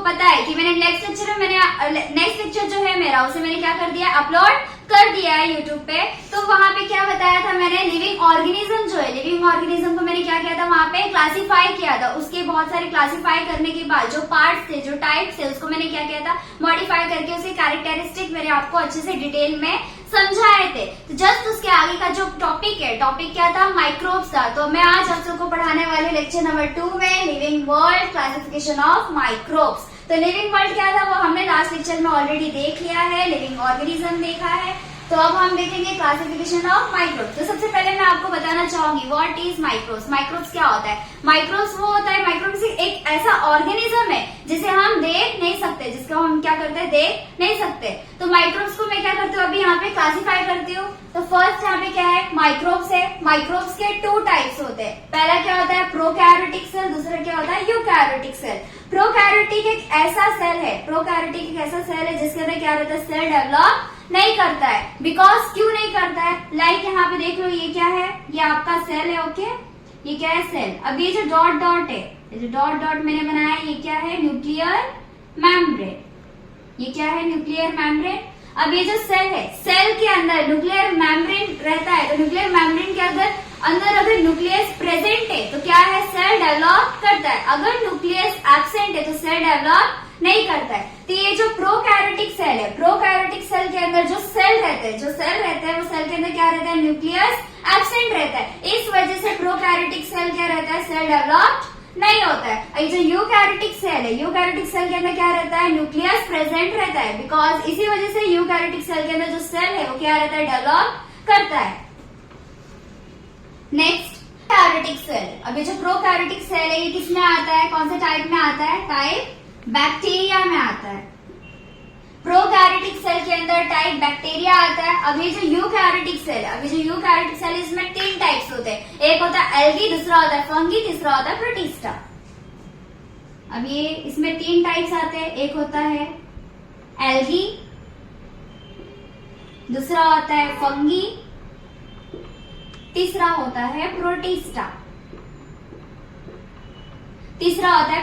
पता है कि मैंने नेक्स्ट लेक्चर जो है मेरा उसे मैंने क्या कर दिया, अपलोड कर दिया है यूट्यूब पे। तो वहां पे क्या बताया था मैंने, लिविंग ऑर्गेनिज्म जो है, लिविंग ऑर्गेनिज्म को मैंने क्या किया था, वहां पे क्लासिफाई किया था। उसके बहुत सारे क्लासिफाई करने के बाद जो पार्ट्स थे, जो टाइप्स थे, उसको मैंने क्या किया था, मॉडिफाई करके उसके कैरेक्टरिस्टिक मैंने आपको अच्छे से डिटेल में समझाए थे। तो जस्ट उसके आगे का जो टॉपिक है, टॉपिक क्या था, माइक्रोब्स था। तो मैं आज आप सबको पढ़ाने वाली लेक्चर नंबर 2 में living world, classification of microbes. तो लिविंग वर्ल्ड क्या था वो हमने लास्ट लेक्चर में ऑलरेडी देख लिया है, लिविंग ऑर्गेनिज्म देखा है। तो अब हम देखेंगे क्लासिफिकेशन ऑफ माइक्रोब्स। तो सबसे पहले मैं आपको बताना चाहूंगी व्हाट इज माइक्रोब्स। माइक्रोब्स क्या होता है, माइक्रोब्स वो होता है, माइक्रोब्स एक ऐसा ऑर्गेनिज्म है जिसे हम देख नहीं सकते, जिसको हम क्या करते हैं, देख नहीं सकते। तो माइक्रोब्स को मैं क्या करती हूँ, अभी यहाँ पे क्लासिफाई करती हूँ। तो फर्स्ट यहाँ पे क्या है, माइक्रोब्स है। माइक्रोब्स के 2 टाइप्स होते हैं। पहला क्या होता है, प्रोकैरियोटिक सेल, दूसरा क्या होता है, यूकैरियोटिक सेल। प्रोकैरियोटिक एक ऐसा सेल है, प्रोकैरियोटिक एक ऐसा सेल है जिसके अंदर क्या रहता है, सेल डेवलप नहीं करता है। बिकॉज क्यों नहीं करता है, लाइक यहाँ पे देख लो, ये क्या है, ये आपका सेल है, ओके, ये क्या है, सेल। अब ये जो डॉट डॉट है, ये जो डॉट डॉट मैंने बनाया, ये क्या है, न्यूक्लियर मेम्ब्रेन। ये क्या है, न्यूक्लियर मेम्ब्रेन। अब ये जो सेल है, सेल के अंदर न्यूक्लियर मेम्ब्रेन रहता है। तो न्यूक्लियर मेम्ब्रेन के अंदर अगर न्यूक्लियस प्रेजेंट है तो क्या है, सेल डेवलप करता है। अगर न्यूक्लियस एब्सेंट है तो सेल डेवलप नहीं करता है। तो ये जो प्रोकैरियोटिक सेल है, प्रोकैरियोटिक सेल के अंदर जो सेल रहते हैं, वो सेल के अंदर क्या रहता है, न्यूक्लियस एब्सेंट रहता है। इस वजह से प्रोकैरियोटिक सेल क्या रहता है, सेल डेवलप नहीं होता है। ये जो यूकैरियोटिक सेल है, यूकैरियोटिक सेल के अंदर क्या रहता है, न्यूक्लियस प्रेजेंट रहता है। बिकॉज इसी वजह से यूकैरियोटिक सेल के अंदर जो सेल है वो क्या रहता है, डेवलप करता है। Next karyotic cell. अब ये जो प्रोकैरियोटिक सेल है ये किसमें आता है, कौन से टाइप में आता है, टाइप बैक्टीरिया में आता है। प्रोकैरियोटिक सेल के अंदर टाइप बैक्टीरिया आता है। अब ये जो यूकैरियोटिक सेल है, अभी जो यूकैरियोटिक सेल इसमें 3 टाइप्स होते हैं। एक होता है एल्गी, दूसरा होता है फंगी, तीसरा होता है प्रोटिस्टा। अब ये इसमें 3 टाइप्स आते हैं। एक होता है एल्गी, दूसरा होता है फंगी, तीसरा होता है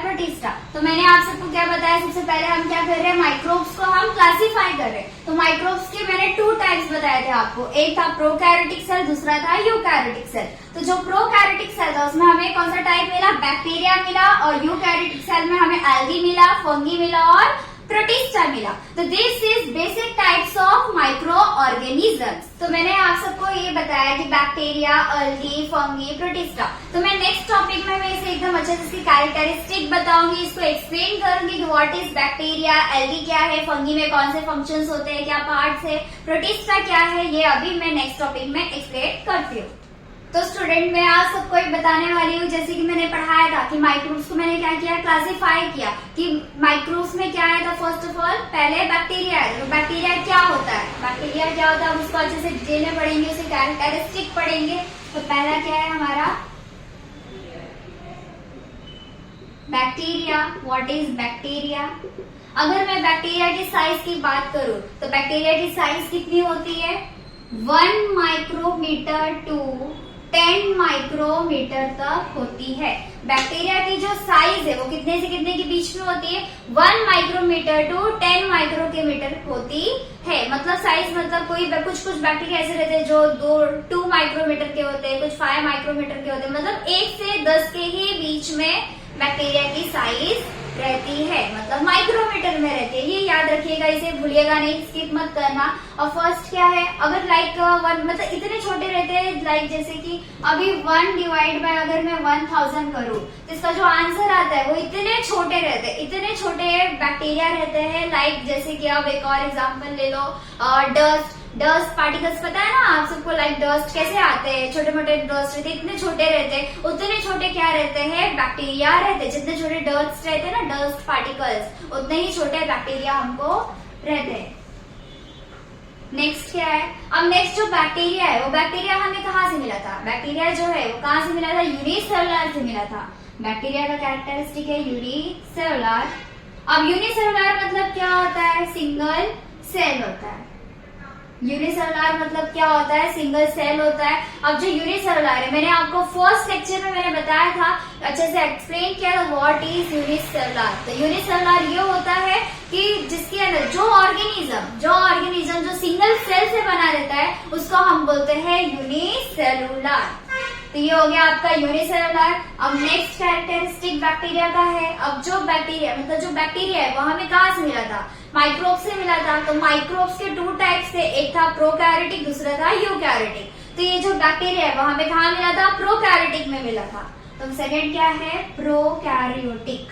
प्रोटिस्टा। तो मैंने आप सबको क्या बताया, सबसे पहले हम क्या कर रहे हैं, माइक्रोब्स को हम क्लासिफाई कर रहे हैं। तो माइक्रोब्स के मैंने 2 टाइप्स बताए थे आपको, एक था प्रोकैरियोटिक सेल, दूसरा था यूकैरियोटिक सेल। तो जो प्रोकैरियोटिक सेल था उसमें हमें कौन सा टाइप मिला, बैक्टीरिया मिला, और यूकैरियोटिक सेल में हमें एल्गी मिला, फंगी मिला और प्रोटिस्टा मिला। तो this is basic types of micro organisms. तो मैंने आप सबको ये बताया कि बैक्टीरिया, एल्गी, फंगी, प्रोटिस्टा। तो मैं नेक्स्ट टॉपिक में मैं इसे एकदम अच्छे से इसकी कैरेक्टरिस्टिक बताऊंगी, इसको एक्सप्लेन करूंगी कि व्हाट इज बैक्टीरिया, एल्गी क्या है, फंगी में कौन से फंक्शंस होते हैं, क्या पार्ट्स है, प्रोटिस्टा क्या है, ये अभी मैं नेक्स्ट टॉपिक में एक्सप्लेन करती हूँ। तो स्टूडेंट मैं आज सबको एक बताने वाली हूँ, जैसे कि मैंने पढ़ाया था कि माइक्रोब्स को मैंने क्या किया, क्लासिफाई किया कि माइक्रोब्स में क्या है। तो फर्स्ट ऑफ ऑल पहले बैक्टीरिया है। तो बैक्टीरिया क्या होता है, बैक्टीरिया क्या होता है, उसको अच्छे से डिटेल में पढ़ेंगे, उसे कैरेक्टरिस्टिक पढ़ेंगे। तो पहला क्या है हमारा बैक्टीरिया। What is bacteria. अगर मैं बैक्टीरिया की साइज की बात करूं तो बैक्टीरिया की साइज कितनी होती है, 1 माइक्रोमीटर टू 10 माइक्रोमीटर तक होती है। बैक्टीरिया की जो साइज है वो कितने से कितने के बीच में होती है, 1 माइक्रोमीटर टू 10 माइक्रोमीटर होती है। मतलब साइज, मतलब कुछ बैक्टीरिया ऐसे रहते हैं जो 2 माइक्रोमीटर के होते हैं, कुछ 5 माइक्रोमीटर के होते हैं। मतलब 1 से 10 के ही बीच में बैक्टीरिया की साइज रहती है, मतलब माइक्रोमीटर में रहती है। ये याद रखिएगा, इसे भूलिएगा नहीं, स्किप मत करना। और फर्स्ट क्या है, अगर लाइक 1 मतलब इतने छोटे रहते हैं, लाइक जैसे कि अभी 1 डिवाइड बाय अगर मैं 1000 करूं तो इसका जो आंसर आता है वो इतने छोटे रहते हैं, इतने छोटे बैक्टीरिया रहते हैं। लाइक जैसे कि अब एक और एग्जाम्पल ले लो, डस्ट पार्टिकल्स, पता है ना आप सबको, लाइक डस्ट कैसे आते हैं, छोटे मोटे डस्ट रहते हैं, इतने छोटे रहते हैं। उतने छोटे क्या रहते हैं, बैक्टीरिया रहते हैं। जितने छोटे डस्ट रहते हैं ना, डस्ट पार्टिकल्स, उतने ही छोटे बैक्टीरिया हमको रहते हैं। नेक्स्ट क्या है, अब नेक्स्ट जो बैक्टीरिया है वो बैक्टीरिया हमें कहाँ से मिला था, बैक्टीरिया जो है वो कहाँ से मिला था, यूनिसेलुलर से मिला था। बैक्टीरिया का कैरेक्टरिस्टिक है यूनिसेलुलर। अब यूनिसेलुलर मतलब क्या होता है, सिंगल सेल होता है। यूनिसेलुलर मतलब क्या होता है, सिंगल सेल होता है। अब जो यूनिसेलुलर है, मैंने आपको फर्स्ट लेक्चर में मैंने बताया था, अच्छे से एक्सप्लेन किया था व्हाट इज यूनिसेलुलर। तो यूनिसेलुलर ये होता है कि जिसके अंदर जो ऑर्गेनिज्म जो सिंगल सेल से बना रहता है उसको हम बोलते हैं यूनिसेलुलर। तो ये हो गया आपका यूनिसेलुलर। अब नेक्स्ट कैरेक्टरिस्टिक बैक्टीरिया का है। अब जो बैक्टीरिया मतलब जो बैक्टीरिया है वो हमें कहाँ से मिला था, माइक्रोब से मिला था। तो माइक्रोब्स के 2 टाइप्स थे, एक था प्रोकैरियोटिक, दूसरा था यूकैरियोटिक। तो ये जो बैक्टीरिया है वो हमें कहाँ मिला था, प्रोकैरियोटिक में मिला था। तो सेकंड क्या है, प्रोकैरियोटिक।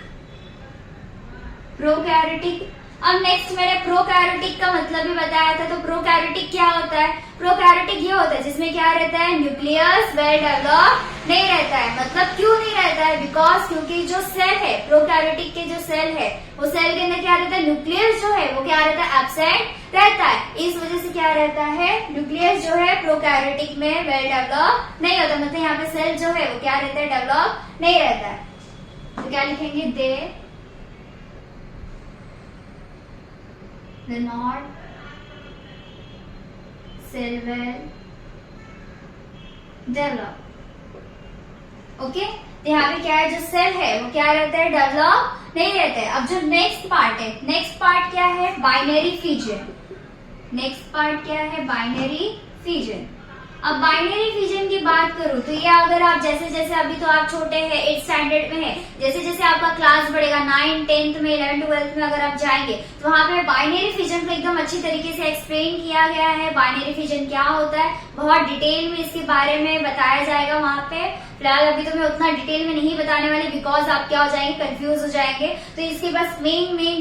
प्रोकैरियोटिक। अब नेक्स्ट मैंने प्रोकैरियोटिक का मतलब भी बताया था। तो प्रोकैरियोटिक क्या होता है, प्रोकैरियोटिक ये होता है जिसमें क्या रहता है, न्यूक्लियस वेल डेवलप नहीं रहता है। मतलब क्यों नहीं रहता है, बिकॉज क्योंकि जो सेल है, प्रोकैरियोटिक के जो सेल है वो सेल के अंदर क्या रहता है, न्यूक्लियस जो है वो क्या रहता है, एब्सेंट रहता है। इस वजह से क्या रहता है, न्यूक्लियस जो है प्रोकैरियोटिक में वेल डेवलप नहीं होता। मतलब यहाँ पे सेल जो है वो क्या रहता है, डेवलप नहीं रहता है। तो क्या लिखेंगे, दे not cell well develop। Okay, तो यहाँ पे क्या है, जो सेल है वो क्या रहता है, डेवलप नहीं रहता है। अब जो नेक्स्ट पार्ट है, नेक्स्ट पार्ट क्या है, बाइनरी फिजन। नेक्स्ट पार्ट क्या है, बाइनरी फिजन। अब बाइनरी फिजन की बात करूं तो ये अगर आप जैसे जैसे अभी तो आप छोटे हैं, 8th स्टैंडर्ड में है, जैसे जैसे आपका क्लास बढ़ेगा 9th 10th में 11th 12th में अगर आप जाएंगे तो वहां पे बाइनरी फिजन को एकदम अच्छी तरीके से एक्सप्लेन किया गया है। बाइनरी फिजन क्या होता है बहुत डिटेल में इसके बारे में बताया जाएगा वहां पे। फिलहाल अभी तो मैं उतना डिटेल में नहीं बताने वाली, बिकॉज आप क्या हो जाएंगे, कंफ्यूज हो जाएंगे। तो इसके बस मेन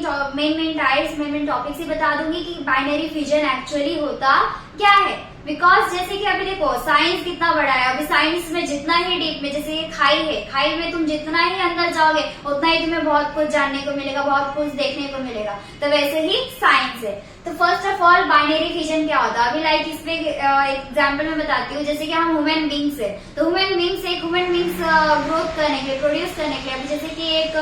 टॉपिक्स ही बता दूंगी कि बाइनरी फिजन एक्चुअली होता क्या है। बिकॉज जैसे कि अभी देखो साइंस कितना बड़ा है, अभी साइंस में जितना ही डीप में, जैसे ये खाई है, खाई में तुम जितना ही अंदर जाओगे उतना ही तुम्हें बहुत कुछ जानने को मिलेगा, बहुत कुछ देखने को मिलेगा। तो वैसे ही साइंस है। तो first of all binary fission क्या होता है, अभी लाइक इस पे एग्जाम्पल में बताती हूँ। जैसे कि हम ह्यूमन बींग्स है, तो ह्यूमन बींग्स ग्रोथ करने के लिए, प्रोड्यूस करने के लिए, अभी जैसे कि एक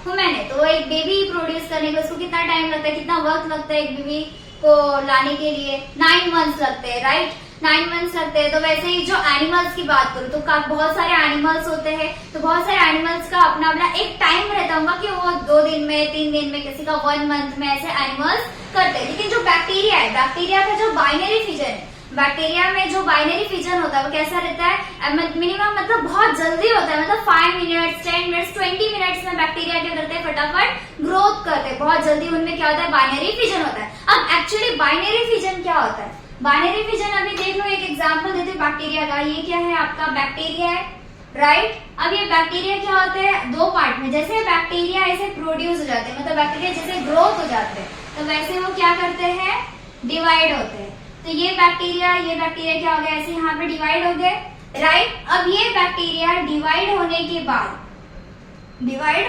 ह्यूमन है तो वो एक बेबी प्रोड्यूस करने के उसको कितना टाइम लगता है, कितना वक्त लगता है एक बेबी को लाने के लिए, 9 months लगते हैं, राइट, 9 months लगते हैं। तो वैसे ही जो एनिमल्स की बात करूँ तो बहुत सारे एनिमल्स होते हैं। तो बहुत सारे एनिमल्स का अपना अपना एक टाइम रहता होगा कि वो 2 दिन में, 3 दिन में, किसी का 1 month में ऐसे एनिमल्स करते हैं। लेकिन जो बैक्टीरिया है, बैक्टीरिया का जो बाइनरी फिजन है, बैक्टीरिया में जो बाइनरी फिजन होता है वो कैसा रहता है, मिनिमम मतलब बहुत जल्दी होता है। मतलब 5 minutes 10 minutes 20 minutes में बैक्टीरिया क्या करते हैं, फटाफट ग्रोथ करते हैं, बहुत जल्दी उनमें क्या होता है, बाइनरी फिजन होता है। अब एक्चुअली बाइनरी फिजन क्या होता है, बाइनरी फिजन अभी देख लो, एक एग्जांपल देते हैं बैक्टीरिया का। ये क्या है, आपका बैक्टीरिया है, राइट। अब ये बैक्टीरिया क्या होते हैं, 2 पार्ट में। जैसे बैक्टीरिया ऐसे प्रोड्यूस हो जाते हैं, मतलब बैक्टीरिया जैसे ग्रोथ हो जाते हैं, तो वैसे वो क्या करते हैं, डिवाइड होते हैं। तो ये बैक्टीरिया क्या हो गया, ऐसे यहाँ पे डिवाइड हो गए, राइट। अब ये बैक्टीरिया डिवाइड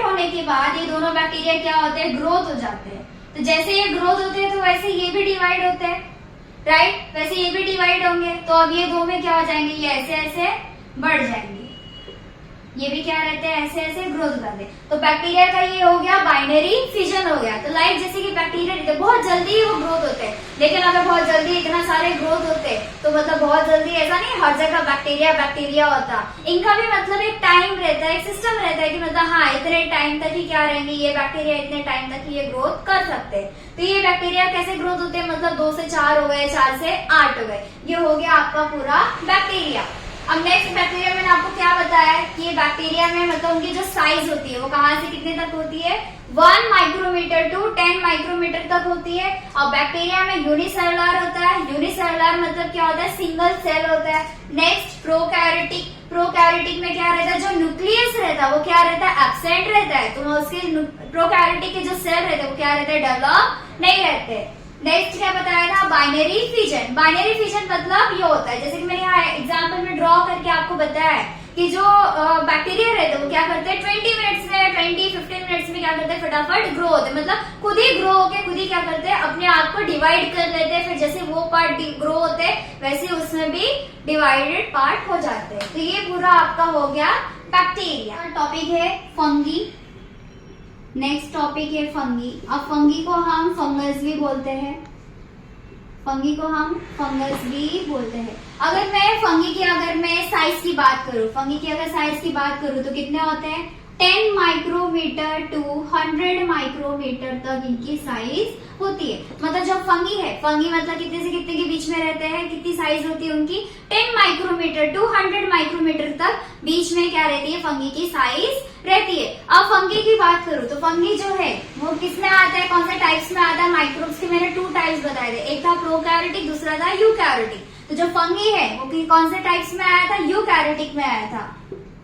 होने के बाद ये दोनों बैक्टीरिया क्या होते हैं, ग्रोथ हो जाते हैं। तो जैसे ये ग्रोथ होते हैं तो वैसे ये भी डिवाइड होते हैं, राइट, वैसे ये भी डिवाइड होंगे। तो अब ये 2 में क्या हो जाएंगे, ये ऐसे ऐसे बढ़ जाएंगे, ये भी क्या रहते हैं, ऐसे ऐसे ग्रोथ हो जाते हैं। तो बैक्टीरिया का ये हो गया बाइनरी फिजन हो गया। तो लाइक जैसे कि बैक्टीरिया रहते हैं बहुत जल्दी वो ग्रोथ होते हैं, लेकिन अगर बहुत जल्दी इतना सारे ग्रोथ होते तो मतलब बहुत जल्दी ऐसा नहीं हर जगह बैक्टीरिया होता। इनका भी मतलब एक टाइम रहता है, एक सिस्टम रहता है कि मतलब हाँ इतने टाइम तक ही क्या रहेंगे ये बैक्टीरिया, इतने टाइम तक ही ये ग्रोथ कर सकते हैं। तो ये बैक्टीरिया कैसे ग्रोथ होते हैं, मतलब 2 से 4 हो गए, 4 से 8 हो गए। ये हो गया आपका पूरा बैक्टीरिया। अब नेक्स्ट बैक्टीरिया मैंने आपको क्या बताया कि ये बैक्टीरिया में मतलब उनकी जो साइज होती है वो कहाँ से कितने तक होती है, 1 माइक्रोमीटर टू 10 माइक्रोमीटर तक होती है। और बैक्टीरिया में यूनिसेलुलर होता है, यूनिसेलुलर मतलब क्या होता है, सिंगल सेल होता है। नेक्स्ट प्रोकैरियोटिक में क्या रहता है, जो न्यूक्लियस रहता है वो क्या रहता है, एब्सेंट रहता है। तो उसके प्रोकैरियोटिक के जो सेल रहते हैं वो क्या रहते हैं, डेवलप नहीं रहते। नेक्स्ट क्या बताया था, बाइनरी फिजन। बाइनरी फिजन मतलब ये होता है, जैसे कि मैंने यहाँ एग्जांपल में ड्रॉ करके आपको बताया है कि जो बैक्टीरिया रहते हैं वो क्या करते हैं, 20 मिनट्स में 15 मिनट्स में क्या करते हैं, फटाफट ग्रो होते हैं। मतलब खुद ही ग्रो होके खुद ही क्या करते हैं, अपने आप को डिवाइड कर लेते हैं। फिर जैसे वो पार्ट ग्रो होते हैं वैसे उसमें भी डिवाइडेड पार्ट हो जाते हैं। तो ये पूरा आपका हो गया बैक्टीरिया। टॉपिक है फंगी। नेक्स्ट टॉपिक है फंगी। अब फंगी को हम फंगस भी बोलते हैं। फंगी को हम फंगस भी बोलते हैं। अगर मैं फंगी की साइज की बात करूं, फंगी की अगर साइज की बात करूं तो कितने होते हैं, 10 माइक्रोमीटर टू 100 माइक्रोमीटर तक इनकी साइज होती है। मतलब जो फंगी है, फंगी मतलब कितने से कितने के बीच में रहते हैं, कितनी साइज होती है उनकी, 10 माइक्रोमीटर टू 100 माइक्रोमीटर तक बीच में क्या रहती है, फंगी की साइज रहती है। अब फंगी की बात करूं तो फंगी जो है वो किस में आता है, कौन से टाइप्स में आता है, माइक्रोब्स के मैंने 2 टाइप्स बताए थे, एक था प्रोकैरियोटिक, दूसरा था यूकैरियोटिक। तो जो फंगी है वो कौन से टाइप्स में आया था, यूकैरियोटिक में आया था।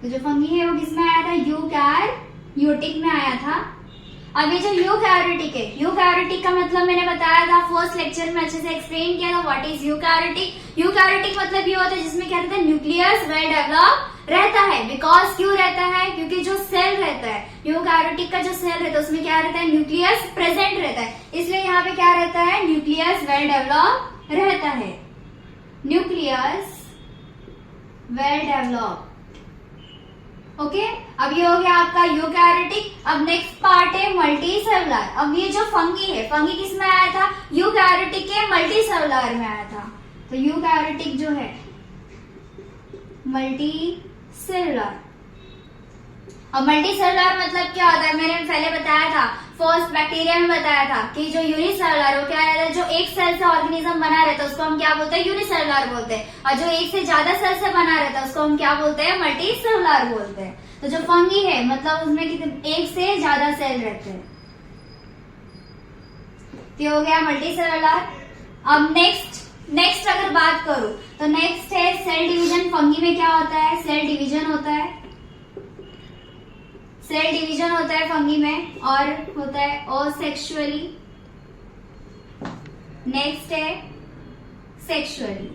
तो जो फंगी है वो किस में आया था, यूकैरियोटिक में आया था। अब ये जो यूकैरियोटिक है, यूकैरियोटिक का मतलब मैंने बताया था फर्स्ट लेक्चर में, अच्छे से एक्सप्लेन किया था व्हाट इज यूकैरियोटिक। यूकैरियोटिक मतलब ये होता है जिसमें क्या रहता है, न्यूक्लियस वेल डेवलप रहता है। बिकॉज क्यों रहता है, क्योंकि जो सेल रहता है, यूकैरियोटिक का जो सेल रहता है उसमें क्या रहता है, न्यूक्लियस प्रेजेंट रहता है, इसलिए यहाँ पे क्या रहता है, न्यूक्लियस वेल डेवलप रहता है, न्यूक्लियस वेल डेवलप। ओके, अब ये हो गया आपका यूकैरियोटिक। अब नेक्स्ट पार्ट है मल्टीसेलुलर। अब ये जो फंगी है, फंगी किस में आया था, यूकैरियोटिक के मल्टीसेलुलर में आया था। तो यूकैरियोटिक जो है मल्टीसेलुलर। अब मल्टीसेलुलर मतलब क्या होता है, मैंने पहले बताया था, फर्स्ट बैक्टीरिया में बताया था कि जो यूनिसेलुलर वो क्या रहता है, जो एक सेल से ऑर्गेनिज्म बना रहता है उसको हम क्या बोलते हैं, यूनिसेलुलर बोलते हैं, और जो एक से ज्यादा सेल से बना रहता है उसको हम क्या बोलते हैं, मल्टीसेलुलर बोलते हैं। तो जो फंगी है मतलब उसमें कितने, एक से ज्यादा सेल रहते हैं। तो हो गया मल्टीसेलुलर। अब नेक्स्ट अगर बात करूं तो नेक्स्ट है सेल डिवीजन। फंगी में क्या होता है, सेल डिवीजन होता है, सेल डिवीजन होता है फंगी में, और होता है असेक्सुअली। नेक्स्ट है सेक्सुअली।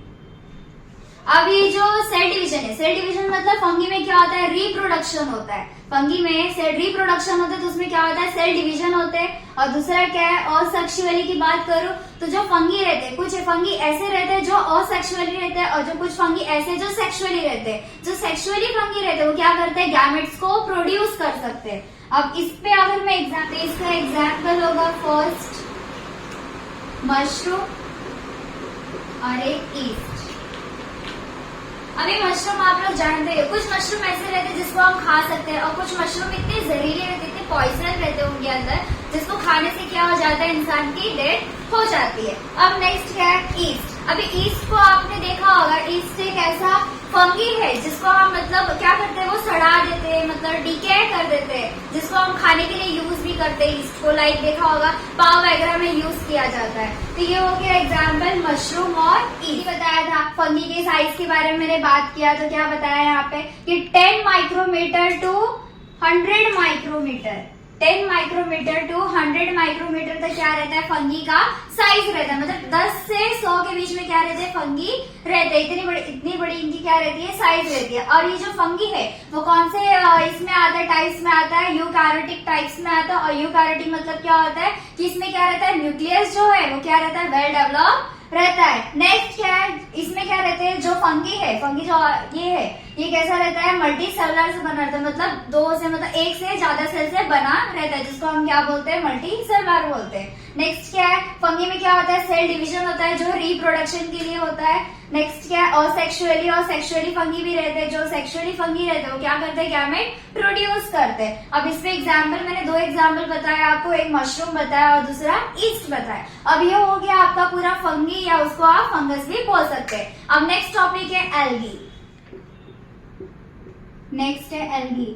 अब ये जो सेल डिवीजन है, सेल डिवीजन मतलब फंगी में क्या होता है, रिप्रोडक्शन होता है। फंगी में सेल रिप्रोडक्शन होता है तो उसमें क्या होता है, सेल डिवीजन होते हैं। और दूसरा क्या है, असेक्सुअली की बात करूं तो जो फंगी रहते हैं, कुछ फंगी ऐसे रहते हैं जो असेक्सुअली रहते हैं, और जो कुछ फंगी ऐसे जो सेक्सुअली रहते हैं। जो सेक्सुअली फंगी रहते हैं वो क्या करते हैं, गैमेट्स को प्रोड्यूस कर सकते हैं। अब इस पे अगर मैं इसका एग्जाम्पल होगा फर्स्ट मशरूम और एक ईस्ट। अभी मशरूम आप लोग जानते हैं, कुछ मशरूम ऐसे रहते हैं जिसको हम खा सकते हैं, और कुछ मशरूम इतने जहरीले रहते, इतने पॉइजन रहते हैं उनके अंदर, जिसको खाने से क्या हो जाता है, इंसान की डेथ हो जाती है। अब नेक्स्ट क्या है, ईस्ट। अभी ईस्ट को आपने देखा होगा, ईस्ट एक ऐसा फंगी है जिसको हम मतलब क्या करते हैं, वो सड़ा देते हैं, मतलब डिके कर देते हैं, जिसको हम खाने के लिए यूज भी करते हैं ईस्ट को। लाइक देखा होगा पाव वगैरह में यूज किया जाता है। तो ये हो गया एग्जाम्पल मशरूम और ईस्ट। बताया था फंगी के साइज के बारे में मैंने बात किया, तो क्या बताया यहाँ पे कि 10 micrometer to 100 micrometer, 10 micrometer to 100 micrometer तक क्या रहता है, फंगी का साइज रहता है। मतलब 10 से 100 के बीच में क्या रहते हैं, फंगी रहते हैं। इतनी बड़ी इनकी क्या रहती है, साइज रहती है। और ये जो फंगी है वो कौन से इसमें आता है, टाइप्स में आता है, यूकैरियोटिक टाइप्स में आता है। और यूकैरियोटिक मतलब क्या होता है कि इसमें क्या रहता है, न्यूक्लियस जो है वो क्या रहता है, वेल डेवलप रहता है। नेक्स्ट क्या है, इसमें क्या रहते हैं, जो फंगी है, फंगी जो ये है, ये कैसा रहता है, मल्टी सेलुलर से बना रहता है, मतलब एक से ज्यादा सेल से बना रहता है, जिसको हम क्या बोलते हैं, मल्टी सेलुलर बोलते हैं। नेक्स्ट क्या है, फंगी में क्या होता है, सेल डिवीजन होता है जो रिप्रोडक्शन के लिए होता है। नेक्स्ट क्या है, असेक्सुअली, और सेक्सुअली फंगी भी रहते हैं। जो सेक्सुअली फंगी रहते हैं वो क्या करते हैं, गैमेट प्रोड्यूस करते हैं। अब इस पे एग्जाम्पल मैंने 2 एग्जाम्पल बताया आपको, एक मशरूम बताया और दूसरा ईस्ट बताया। अब ये हो गया आपका पूरा फंगी, या उसको आप फंगस भी बोल सकते हैं। अब नेक्स्ट टॉपिक है एल्गी। नेक्स्ट है एल्गी।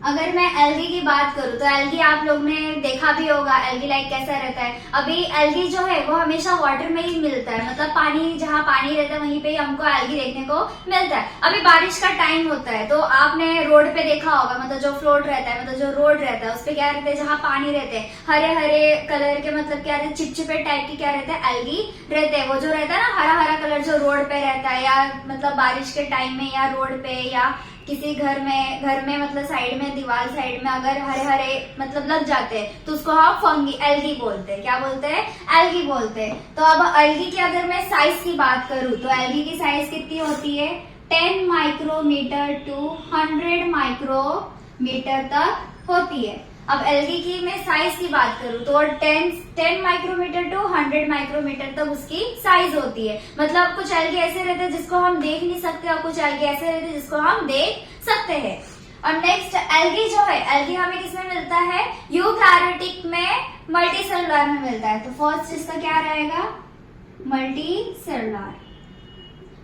अगर मैं एल्गी की बात करूं तो एल्गी आप लोग ने देखा भी होगा, एल्गी लाइक कैसा रहता है। अभी एल्गी जो है वो हमेशा वाटर में ही मिलता है, मतलब पानी, जहाँ पानी रहता है वहीं पे ही हमको एल्गी देखने को मिलता है। अभी बारिश का टाइम होता है तो आपने रोड पे देखा होगा, मतलब जो फ्लोट रहता है, मतलब जो रोड रहता है उस पे क्या रहता है, जहाँ पानी रहते हैं हरे हरे कलर के, मतलब क्या रहते हैं, चिपचिपे टाइप की क्या रहते हैं, एल्गी रहते हैं। वो जो रहता है ना हरा हरा कलर जो रोड पे रहता है, या मतलब बारिश के टाइम में, या रोड पे, या किसी घर में मतलब साइड में, दीवार साइड में अगर हरे हरे मतलब लग जाते हैं तो उसको हम फंगी, एल्गी बोलते हैं। क्या बोलते हैं, एल्गी बोलते हैं। तो अब एल्गी की अगर मैं साइज की बात करूं तो एल्गी की साइज कितनी होती है, 10 माइक्रोमीटर टू 100 माइक्रोमीटर तक होती है। अब एल्गी की मैं साइज की बात करूँ तो 10 माइक्रोमीटर टू 100 माइक्रोमीटर तक उसकी साइज होती है। मतलब कुछ एल्गी ऐसे रहते हैं जिसको हम देख नहीं सकते और कुछ एल्गी ऐसे रहते हैं जिसको हम देख सकते हैं। और नेक्स्ट एल्गी जो है, एल्गी हमें किसमें मिलता है, यूकैरियोटिक में, मल्टी सेलुलर में मिलता है। तो फर्स्ट इसका क्या रहेगा, मल्टी सेलुलर।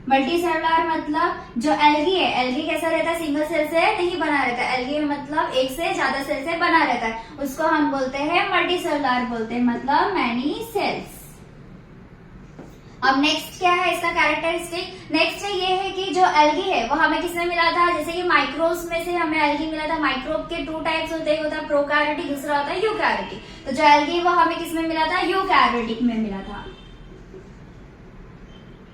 मल्टी सेलुलर मतलब जो एल्गी है, एल्गी कैसा रहता है, सिंगल सेल से नहीं बना रहता है। एल्गी मतलब एक से ज्यादा सेल से बना रहता है, उसको हम बोलते हैं मल्टी सेलुलर बोलते हैं, मतलब मैनी सेल्स। अब नेक्स्ट क्या है इसका कैरेक्टरिस्टिक, नेक्स्ट ये है कि जो एल्गी है वो हमें किसमें मिला था, जैसे कि माइक्रोब्स में से हमें एल्गी मिला था। माइक्रोब के 2 टाइप्स होते हैं, एक होता है प्रोकैरियोटिक, दूसरा होता है यूकैरियोटिक। तो जो एल्गी वो हमें किसमें मिला था, यूकैरियोटिक में मिला था,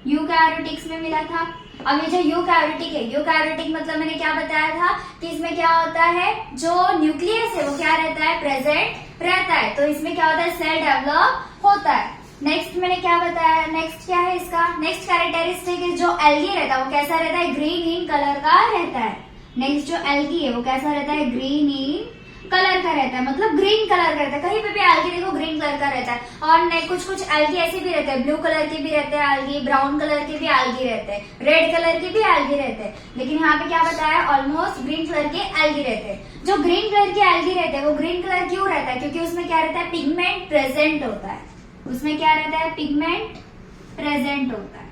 यूकैरियोटिक्स में मिला था। अब ये जो यूकैरियोटिक है, यूकैरियोटिक मतलब मैंने क्या बताया था कि इसमें क्या होता है, जो न्यूक्लियस है वो क्या रहता है, प्रेजेंट रहता है। तो इसमें क्या होता है, सेल डेवलप होता है। नेक्स्ट मैंने क्या बताया, नेक्स्ट क्या है इसका, नेक्स्ट कैरेक्टरिस्टिक जो एल्गी रहता है वो कैसा रहता है, ग्रीन इन कलर का रहता है। नेक्स्ट जो एल्गी है वो कैसा रहता है, ग्रीन इन कलर का रहता है, मतलब ग्रीन कलर का रहता है। कहीं पे भी एल्गी देखो ग्रीन कलर का रहता है। और कुछ कुछ एल्गी ऐसे भी रहते हैं, ब्लू कलर के भी रहते हैं एल्गी, ब्राउन कलर के भी एल्गी रहते हैं, रेड कलर के भी एल्गी रहते हैं। लेकिन यहाँ पे क्या बताया, ऑलमोस्ट ग्रीन कलर के एल्गी रहते हैं। जो ग्रीन कलर के एल्गी रहते हैं वो ग्रीन कलर क्यों रहता है, क्योंकि उसमें क्या रहता है, पिगमेंट प्रेजेंट होता है। उसमें क्या रहता है, पिगमेंट प्रेजेंट होता है,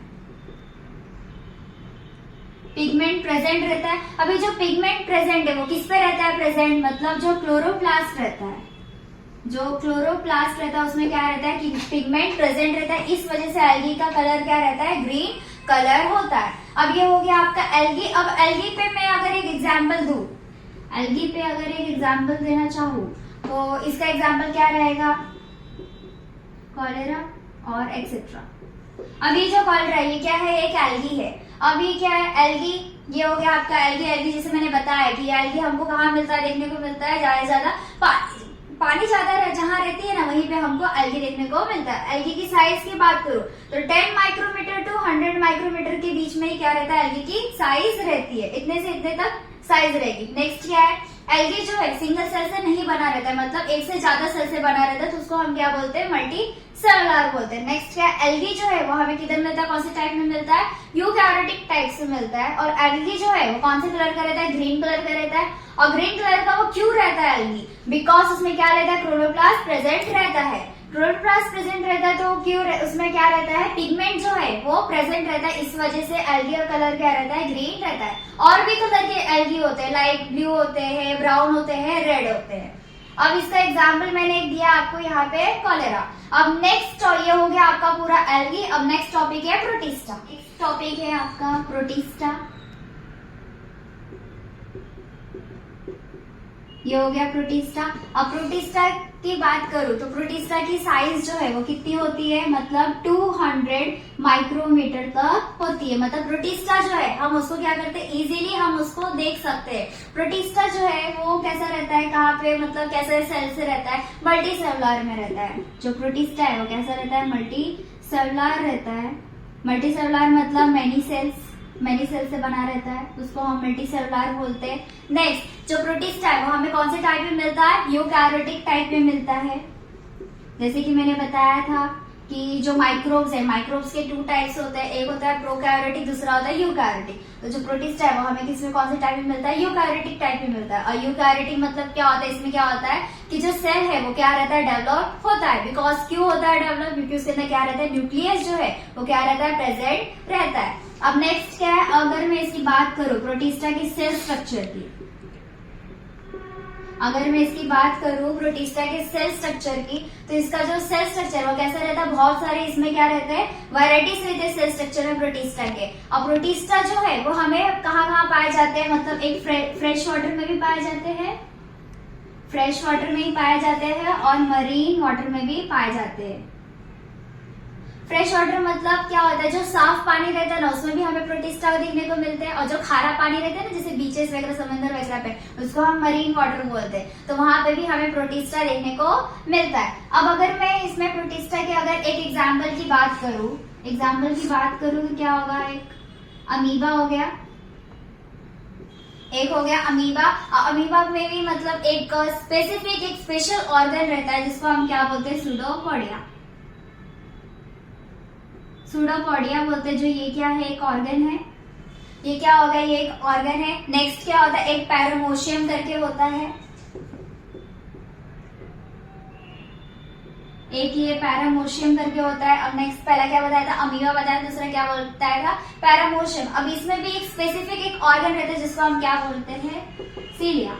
पिगमेंट प्रेजेंट रहता है। अभी जो पिगमेंट प्रेजेंट है वो किस पे रहता है प्रेजेंट, मतलब जो क्लोरोप्लास्ट रहता है, जो क्लोरोप्लास्ट रहता है उसमें क्या रहता है कि पिगमेंट प्रेजेंट रहता है। इस वजह से एल्गी का कलर क्या रहता है, ग्रीन कलर होता है। अब ये हो गया आपका एल्गी। अब एल्गी पे मैं अगर एक एग्जाम्पल दूं, एल्गी पे अगर एक एग्जाम्पल देना चाहूँ तो इसका एग्जाम्पल क्या रहेगा, कॉलेरा और एक्सेट्रा। अभी जो कॉलेरा ये क्या है, एक एल्गी है। अभी क्या है, एल्गी ये हो गया आपका एल्गी। एल्गी जैसे मैंने बताया कि एल्गी हमको कहाँ मिलता है, देखने को मिलता है ज्यादा से ज्यादा पानी ज्यादा जहाँ रहती है ना वहीं पे हमको एल्गी देखने को मिलता है। एल्गी की साइज की बात करूँ तो 10 माइक्रोमीटर टू 100 माइक्रोमीटर के बीच में ही क्या रहता है, एल्गी की साइज रहती है, इतने से इतने तक साइज रहेगी। नेक्स्ट क्या है, एल्गी जो है सिंगल सेल से नहीं बना रहता है, मतलब एक से ज्यादा सेल से बना रहता है, तो उसको हम क्या बोलते हैं, मल्टी सेलुलर बोलते हैं। नेक्स्ट क्या है, एल्गी जो है वो हमें किधर मिलता है, कौन से टाइप में मिलता है, यूकैरियोटिक टाइप से मिलता है। और एल्गी जो है वो कौन से कलर का रहता है, ग्रीन कलर का रहता है। और ग्रीन कलर का वो क्यों रहता है एल्गी, बिकॉज उसमें क्या रहता है, क्लोरोप्लास्ट प्रेजेंट रहता है। क्लोरोप्लास्ट प्रेजेंट रहता है तो क्यों उसमें क्या रहता है, पिगमेंट जो है वो प्रेजेंट रहता है, इस वजह से एल्गी का कलर क्या रहता है, ग्रीन रहता है। और भी कलर के एल्गी होते हैं, लाइट ब्लू होते हैं, ब्राउन होते हैं, रेड होते हैं। अब इसका एग्जाम्पल मैंने एक दिया आपको यहाँ पे, कॉलेरा। अब नेक्स्ट ये हो गया आपका पूरा एल्गी। अब नेक्स्ट टॉपिक है प्रोटिस्टा। नेक्स्ट टॉपिक है आपका प्रोटिस्टा। ये हो गया प्रोटिस्टा। अब प्रोटिस्टा की बात करूं तो प्रोटिस्टा की साइज जो है वो कितनी होती है, मतलब 200 माइक्रोमीटर तक होती है। मतलब प्रोटिस्टा जो है हम उसको क्या करते हैं, इजीली हम उसको देख सकते हैं। प्रोटिस्टा जो है वो कैसा रहता है, कहाँ पे, मतलब कैसे सेल से रहता है, मल्टी सेलुलर में रहता है। जो प्रोटिस्टा है वो कैसा रहता है, मल्टी सेलुलर रहता है। मल्टी सेलुलर मतलब मैनी सेल से बना रहता है, उसको हम मल्टी सेलुलर बोलते हैं। नेक्स्ट जो प्रोटिस्टा है वो हमें कौन से टाइप में मिलता है, यूकैरियोटिक टाइप में मिलता है। जैसे कि मैंने बताया था कि जो माइक्रोब्स है, माइक्रोब्स के 2 टाइप्स होते हैं, एक होता है प्रोकैरियोटिक, दूसरा होता है यूकैरियोटिक। तो जो प्रोटिस्टा है वो हमें किसमें कौन से टाइप में मिलता है, यूकैरियोटिक टाइप में मिलता है। और यूकैरियोटिक मतलब क्या होता है, इसमें क्या होता है कि जो सेल है वो क्या रहता है, डेवलप होता है। बिकॉज क्यों होता है डेवलप, क्योंकि उसके अंदर क्या रहता है, न्यूक्लियस जो है वो क्या रहता है, प्रेजेंट रहता है। अब नेक्स्ट क्या है, अगर मैं इसकी बात करूं प्रोटिस्टा की सेल स्ट्रक्चर की, अगर मैं इसकी बात करूं प्रोटिस्टा के सेल स्ट्रक्चर की, तो इसका जो सेल स्ट्रक्चर वो कैसा रहता है, बहुत सारे इसमें क्या रहते हैं, वैरायटीज रहते हैं सेल स्ट्रक्चर में प्रोटिस्टा के। और प्रोटिस्टा जो है वो हमें कहाँ कहाँ पाए जाते हैं, मतलब एक फ्रेश वाटर में भी पाए जाते हैं, फ्रेश वाटर में ही पाए जाते हैं, और मरीन वाटर में भी पाए जाते हैं। फ्रेश वाटर मतलब क्या होता है, जो साफ पानी रहता है ना उसमें भी हमें प्रोटिस्टा देखने को मिलते हैं। और जो खारा पानी रहता है ना, जैसे बीचेस वगैरह, समंदर वगैरह पे, उसको हम मरीन वाटर बोलते हैं, तो वहां पे भी हमें प्रोटिस्टा देखने को मिलता है। अब अगर मैं इसमें प्रोटिस्टा के अगर एक एग्जाम्पल की बात करूं तो क्या होगा, एक अमीबा हो गया, एक हो गया अमीबा। अमीबा में भी मतलब एक स्पेसिफिक एक स्पेशल ऑर्गन रहता है जिसको हम क्या बोलते हैं, सूडोपोडिया। सूडोपोडिया बोलते हैं। जो ये क्या है, एक ऑर्गन है। ये क्या होगा, ये एक ऑर्गन है। नेक्स्ट क्या होता है, एक पैरामोशियम करके होता है। एक ये पैरामोशियम करके होता है। अब नेक्स्ट पहला क्या बताया था, अमीबा बताया, दूसरा क्या बताया था, पैरामोशियम। अब इसमें भी एक स्पेसिफिक एक ऑर्गन रहता है जिसको हम क्या बोलते हैं, सीलिया।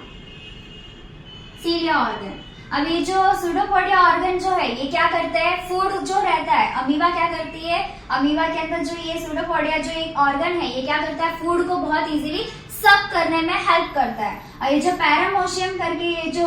सीलिया ऑर्गन। अब ये जो सूडोपोडिया ऑर्गन जो है ये क्या करते हैं, फूड जो रहता है, अमीबा क्या करती है, अमीबा के अंदर जो ये सूडोपोडिया जो एक ऑर्गन है ये क्या करता है, फूड को बहुत इजीली सक करने में हेल्प करता है। और ये जो पैरामोशियम करके ये जो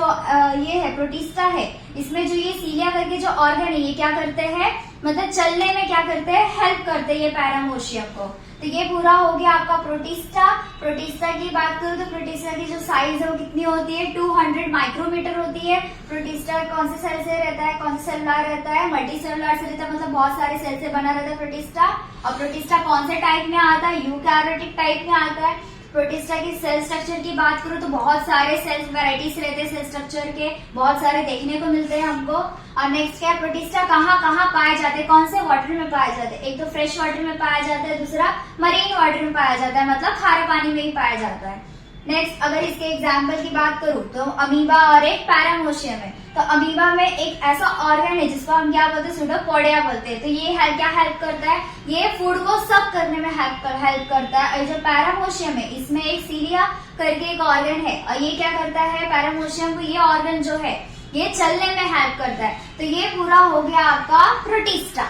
ये है प्रोटिस्टा है, इसमें जो ये सीलिया करके जो ऑर्गन है ये क्या करते हैं, मतलब चलने में क्या करते हैं, हेल्प करते हैं ये पैरामोशियम को। तो ये पूरा हो गया आपका प्रोटिस्टा। प्रोटिस्टा की बात करूं तो प्रोटिस्टा की जो साइज है वो कितनी होती है, 200 माइक्रोमीटर होती है। प्रोटिस्टा कौन से सेल से रहता है, कौन से सेलुलर रहता है, मल्टी सेलुलर से रहता है, मतलब बहुत सारे सेल से बना रहता है प्रोटिस्टा। और प्रोटिस्टा कौन से टाइप में आता है, यूकैरियोटिक टाइप में आता है। प्रोटिस्टा की सेल स्ट्रक्चर की बात करूं तो बहुत सारे सेल वैरायटीज रहते हैं सेल स्ट्रक्चर के, बहुत सारे देखने को मिलते हैं हमको। और नेक्स्ट क्या है, प्रोटिस्टा कहाँ कहाँ पाए जाते हैं, कौन से वाटर में पाए जाते हैं, एक तो फ्रेश वाटर में पाया जाता है, दूसरा मरीन वाटर में पाया जाता है, मतलब खारे पानी में ही पाया जाता है। नेक्स्ट अगर इसके एग्जाम्पल की बात करूं तो अमीबा और एक पैरामोशियम है। तो अमीबा में एक ऐसा ऑर्गन है जिसको हम क्या बोलते हैं, सूडोपोडिया बोलते हैं। तो ये क्या हेल्प करता है, ये फूड को सक करने में हेल्प करता है। और जो पैरामोशियम है इसमें एक सीलिया करके एक ऑर्गन है और ये क्या करता है, पैरामोशियम को ये ऑर्गन जो है ये चलने में हेल्प करता है। तो ये पूरा हो गया आपका प्रोटिस्टा।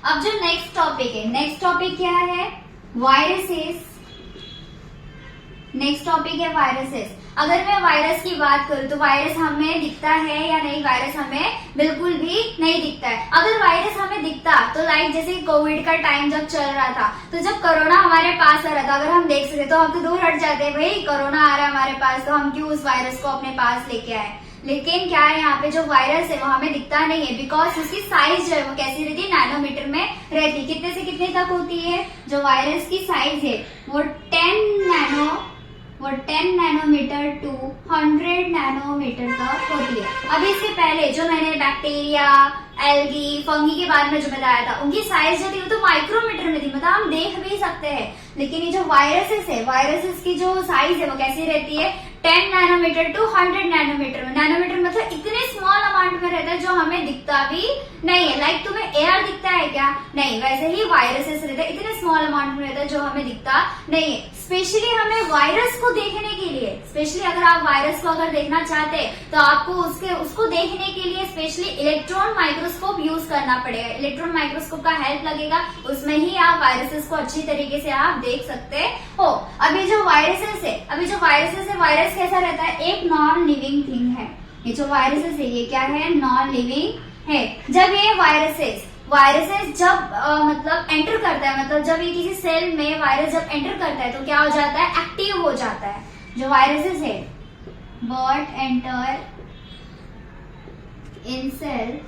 अब जो नेक्स्ट टॉपिक है, नेक्स्ट टॉपिक क्या है, वायरसेस। नेक्स्ट टॉपिक है वायरसेस। अगर मैं वायरस की बात करूं तो वायरस हमें दिखता है या नहीं, वायरस हमें बिल्कुल भी नहीं दिखता है। अगर वायरस हमें दिखता तो लाइक जैसे कोविड का टाइम जब चल रहा था, तो जब कोरोना हमारे पास आ रहा था, अगर हम देख सके तो हम तो दूर हट जाते, भाई कोरोना आ रहा है हमारे पास तो हम क्यों उस वायरस को अपने पास लेके आए। लेकिन क्या है, यहाँ पे जो वायरस है वो हमें दिखता नहीं है, बिकॉज उसकी साइज जो है वो कैसी रहती है, नैनोमीटर में रहती है। कितने से कितने तक होती है, जो वायरस की साइज है वो 10 नैनोमीटर टू 100 नैनोमीटर तक होती है। अभी इसके पहले जो मैंने बैक्टीरिया, एल्गी, फंगी के बारे में जो बताया था, उनकी साइज जो थी वो तो माइक्रोमीटर में थी, मतलब हम देख भी सकते हैं। लेकिन ये जो वायरसेस है, वायरसेस की जो साइज है वो कैसी रहती है, 10 नैनोमीटर टू 100 नैनोमीटर में। नैनोमीटर मतलब इतने स्मॉल अमाउंट में रहता है जो हमें दिखता भी नहीं है। लाइक तुम्हें एयर दिखता है क्या, नहीं, वैसे ही वायरसेस रहते हैं, इतने स्मॉल अमाउंट में रहता है जो हमें दिखता नहीं है। स्पेशली हमें वायरस को देखने के लिए, स्पेशली अगर आप वायरस को अगर देखना चाहते हैं तो आपको उसको देखने के लिए स्पेशली इलेक्ट्रॉन माइक्रोस्कोप यूज करना पड़ेगा। इलेक्ट्रॉन माइक्रोस्कोप का हेल्प लगेगा, उसमें ही आप वायरसेस को अच्छी तरीके से आप देख सकते हो। अभी जो वायरसेस है, वायरस कैसा रहता है, एक नॉन लिविंग थिंग है। ये जो वायरसेस है ये क्या है, नॉन लिविंग है। जब ये वायरसेस जब मतलब एंटर करता है, मतलब जब ये किसी सेल में वायरस जब एंटर करता है तो क्या हो जाता है, एक्टिव हो जाता है। जो वायरसेस है, बट एंटर इन सेल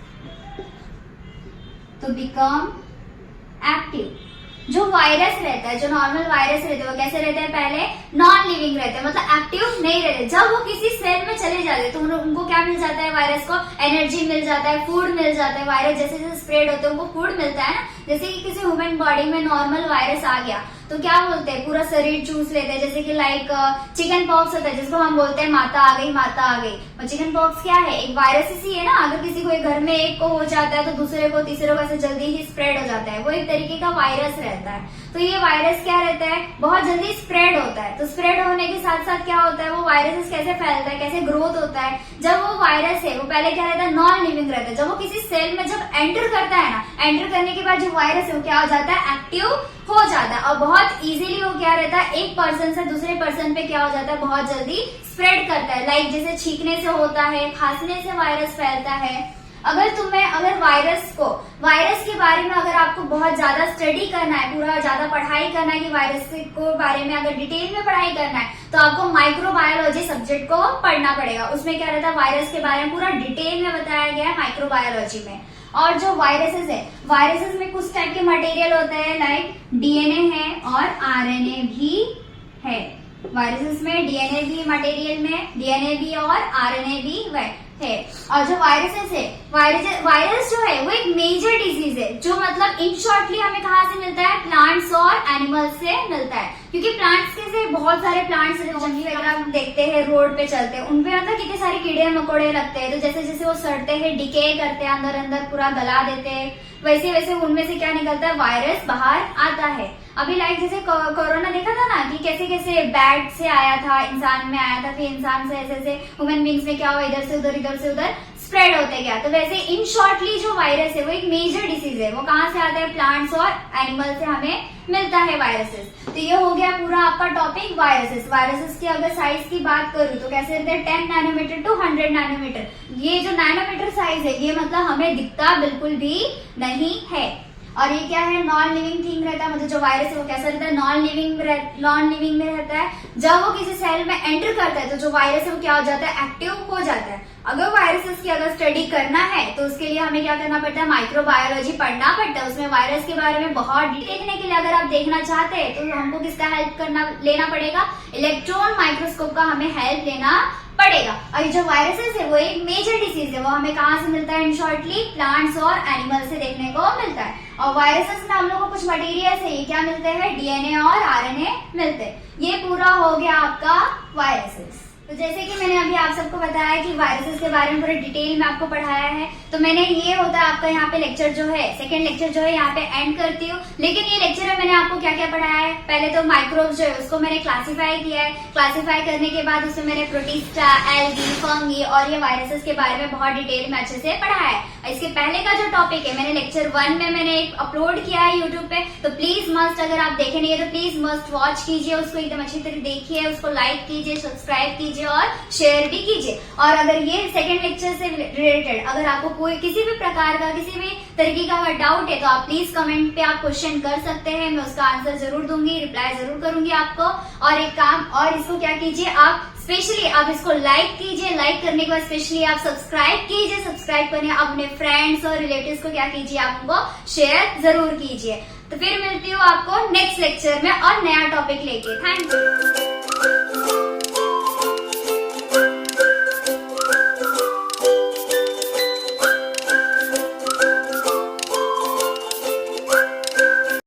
तो बिकम एक्टिव। जो वायरस रहता है, जो नॉर्मल वायरस रहते हैं वो कैसे रहते हैं, पहले नॉन लिविंग रहते हैं, मतलब एक्टिव नहीं रहते। जब वो किसी सेल में चले जाते हैं तो उनको क्या मिल जाता है, वायरस को एनर्जी मिल जाता है, फूड मिल जाता है। वायरस जैसे जैसे स्प्रेड होते हैं उनको फूड मिलता है ना। जैसे कि किसी ह्यूमन बॉडी में नॉर्मल वायरस आ गया तो क्या बोलते हैं, पूरा शरीर चूस लेते हैं। जैसे कि लाइक चिकन पॉक्स होता है जिसको हम बोलते हैं माता आ गई, माता आ गई। और चिकन पॉक्स क्या है, एक वायरस ही है ना। अगर किसी को घर में एक को हो जाता है तो दूसरे को, तीसरे को ऐसे जल्दी ही स्प्रेड हो जाता है, वो एक तरीके का वायरस रहता है। तो ये वायरस क्या रहता है, बहुत जल्दी स्प्रेड होता है। तो स्प्रेड होने के साथ साथ क्या होता है, वो वायरस कैसे फैलता है, कैसे ग्रोथ होता है। जब वो वायरस है वो पहले क्या रहता है, नॉन लिविंग रहता है। जब वो किसी सेल में जब एंटर करता है ना, एंटर करने के बाद जो वायरस है वो क्या हो जाता है, एक्टिव हो जाता है। और बहुत इजीली वो क्या रहता है, एक पर्सन से दूसरे पर्सन पे क्या हो जाता है, बहुत जल्दी स्प्रेड करता है। लाइक जैसे छींकने से होता है, खांसने से वायरस फैलता है। अगर वायरस के बारे में अगर आपको बहुत ज्यादा स्टडी करना है, पूरा ज्यादा पढ़ाई करना है कि वायरस को बारे में अगर डिटेल में पढ़ाई करना है तो आपको माइक्रोबायोलॉजी सब्जेक्ट को पढ़ना पड़ेगा। उसमें क्या रहता है, वायरस के बारे में पूरा डिटेल में बताया गया है माइक्रोबायोलॉजी में। और जो वायरसेस है, वायरसेस में कुछ टाइप के मटेरियल होते हैं, लाइक डीएनए है और आरएनए भी है। वायरसेस में डीएनए भी मटेरियल में, डीएनए भी और आरएनए भी है। और जो वायरसेस है, वायरस जो है वो एक मेजर डिजीज है, जो मतलब इन शॉर्टली हमें कहाँ से मिलता है, प्लांट्स और एनिमल्स से मिलता है। क्योंकि प्लांट्स के से बहुत सारे प्लांट्स जंगली वगैरह हम देखते हैं, रोड पे चलते हैं, उनपे मतलब कितने सारे कीड़े मकोड़े लगते हैं। तो जैसे जैसे वो सड़ते हैं, डिके करते हैं, अंदर अंदर पूरा गला देते हैं, वैसे वैसे उनमें से क्या निकलता है, वायरस बाहर आता है। अभी लाइक जैसे कोरोना देखा था ना, कि कैसे कैसे बैट से आया था, इंसान में आया था, फिर इंसान से ऐसे ऐसे ह्यूमन बींग्स में क्या हुआ, इधर से उधर स्प्रेड होते गया। तो वैसे इन शॉर्टली जो वायरस है वो एक मेजर डिसीज है। वो कहाँ से आता है, प्लांट्स और एनिमल से हमें मिलता है वायरसेस। तो ये हो गया पूरा आपका टॉपिक वायरसेस। वायरसेस की अगर साइज की बात करूँ तो कैसे रहते हैं, 10 नैनोमीटर टू 100 नैनोमीटर। ये जो नैनोमीटर साइज है, ये मतलब हमें दिखता बिल्कुल भी नहीं है। और ये क्या है, नॉन लिविंग थिंग रहता है। मतलब जो वायरस है वो कैसा रहता है, नॉन लिविंग में रहता है। जब वो किसी सेल में एंटर करता है तो जो वायरस है वो क्या हो जाता है, एक्टिव हो जाता है। अगर वायरसेस की अगर स्टडी करना है तो उसके लिए हमें क्या करना पड़ता है, माइक्रोबायोलॉजी पढ़ना पड़ता है। उसमें वायरस के बारे में बहुत देखने के लिए अगर आप देखना चाहते हैं तो हमको किसका हेल्प लेना पड़ेगा, इलेक्ट्रॉन माइक्रोस्कोप का हमें हेल्प लेना पड़ेगा। और ये जो वायरसेस है वो एक मेजर डिसीज है। वो हमें कहाँ से मिलता है, इन शॉर्टली प्लांट्स और एनिमल से देखने को मिलता है। और वायरसेस में हम लोग को कुछ मटेरियल्स है, ये क्या मिलते हैं, डीएनए और आरएनए मिलते हैं। ये पूरा हो गया आपका वायरसेस। तो जैसे कि मैंने अभी आप सबको बताया कि वायरसेस के बारे में पूरे डिटेल में आपको पढ़ाया है, तो मैंने ये होता है आपका यहाँ पे लेक्चर जो है, सेकंड लेक्चर जो है यहाँ पे एंड करती हूँ। लेकिन ये लेक्चर में मैंने आपको क्या क्या पढ़ाया है, पहले तो माइक्रोब्स जो है उसको मैंने क्लासीफाई किया है। क्लासीफाई करने के बाद उसमें मैंने प्रोटिस्टा, एल्गी, फंगी और ये वायरसेस के बारे में बहुत डिटेल में अच्छे से पढ़ाया है। इसके पहले का जो टॉपिक है मैंने लेक्चर 1 में मैंने एक अपलोड किया है यूट्यूब पे, तो प्लीज मस्ट, अगर आप देखे नहीं है तो प्लीज मस्ट वॉच कीजिए उसको, एकदम अच्छी तरह देखिए, उसको लाइक कीजिए, सब्सक्राइब कीजिए और शेयर भी कीजिए। और अगर ये सेकंड लेक्चर से रिलेटेड अगर आपको कोई किसी भी प्रकार का, किसी भी तरीके का अगर डाउट है तो आप प्लीज कमेंट पे आप क्वेश्चन कर सकते हैं। मैं उसका आंसर जरूर दूंगी, रिप्लाई जरूर करूंगी आपको। और एक काम और, इसको क्या कीजिए आप, स्पेशली आप इसको लाइक कीजिए, लाइक करने के बाद स्पेशली आप सब्सक्राइब कीजिए, सब्सक्राइब करने अपने फ्रेंड्स और रिलेटिव्स को क्या कीजिए, आप उनको शेयर जरूर कीजिए। तो फिर मिलती हूँ आपको नेक्स्ट लेक्चर में और नया टॉपिक लेके। Thank you.